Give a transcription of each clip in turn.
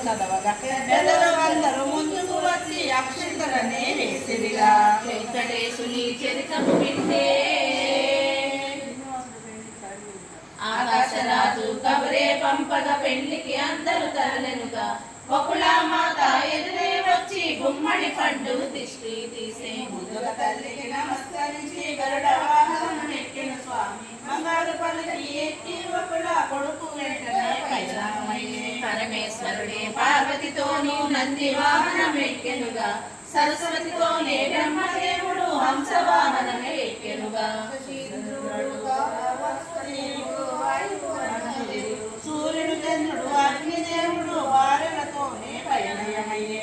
చదవగా పెద్దలు అందరూ ముందుకు వచ్చి అక్షింతలనే వేసిరిగా. వెంకటేశుని చరితము వింటే ఆకాశరాజు కబరే పంపగ పెళ్లికి అందరూ తరలెనుగా. బకుళమాత ఎదురే వచ్చి గుమ్మడి పండు దిష్టి తీసే. ముందుగా తల్లికి నమస్కరించి గరుడ వాహనం ఎక్కిన స్వామి బంగారు పల్లకి ఎక్కి బకుళ కొడుకు వెంటనే పైరామయ్యే. పరమేశ్వరుడే పార్వతితోనూ నంది వాహనం ఎక్కెనుగా. సరస్వతితోనే బ్రహ్మదేవుడు హంస వాహనమే ఎక్కెనుగా. సూర్యుడు చంద్రుడు అగ్నిదేవుడు వారులతోనే పయనమయ్యే.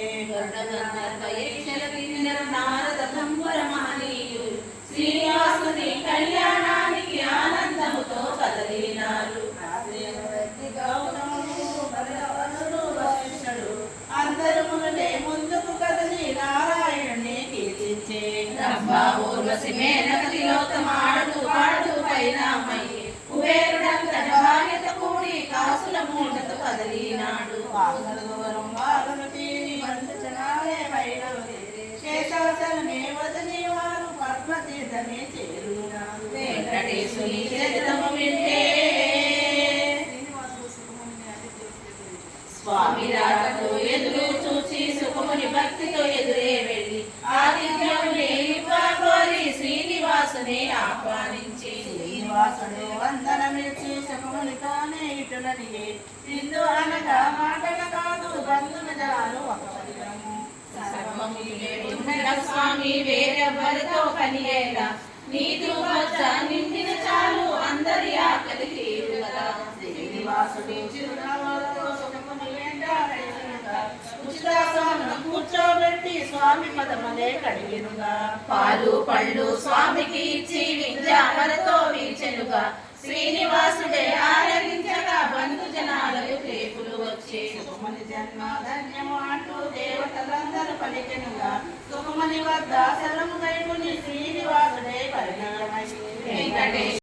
నారద తంబురమానీయులు శ్రీనివాసుని కళ్యాణానికి ఆనందముతో కదలినారు. అందరు ముందుకు కదలి నారాయణుని కీర్తించే. రంభా ఊర్వశి మేనక తిలోత్తమాడుతూ పాడుతూ పైనామయ్యే. కుబేరుడంతట భార్యత కూడి కాసుల మూటతో కదలినాడు. దూరం వారులు తీరి వంచనాలే వైరవే. శేషాచలమే వదిలి వారు పద్మతీర్థమే చేరున్నారు. వెంకటేశుని చరితము వింటే స్వామి రాకతో ఎదురు చూసి సుఖముని భక్తితో ఎదురే వెళ్ళి ఆదిత్యముని కోరి శ్రీనివాసుని ఆహ్వానించి. శ్రీనివాసుడు వందనమిచ్చి సుఖమునితోనే ఇటులనియే. ఇందు అనగా మాటల కాదు బంధున జనాలు ఒక పరిగము. స్వామి వేరెవ్వరితో పనియేలా. నీదు వచ్చ నిండిన చాలు అందరి ఆకలి తీరుగదా. శ్రీనివాసుడు చిరునవ్వులతో సుఖముని వెంట ఉచితాసనం కూర్చోబెట్టి స్వామి పదములే కడిగినుగా. పాలు పళ్ళు స్వామికి ఇచ్చి విద్యామలతో వీచెనుగా. శ్రీనివాసుడే ఆరగించగా బంధు జనాలకు రేపులు వచ్చే. సుఖముని జన్మ ధన్యము అంటూ దేవతలందరూ పలికెనుగా. సుఖముని వద్ద శరము గైకుని శ్రీనివాసుడే పరిణయమయ్యే. వెంకటేశ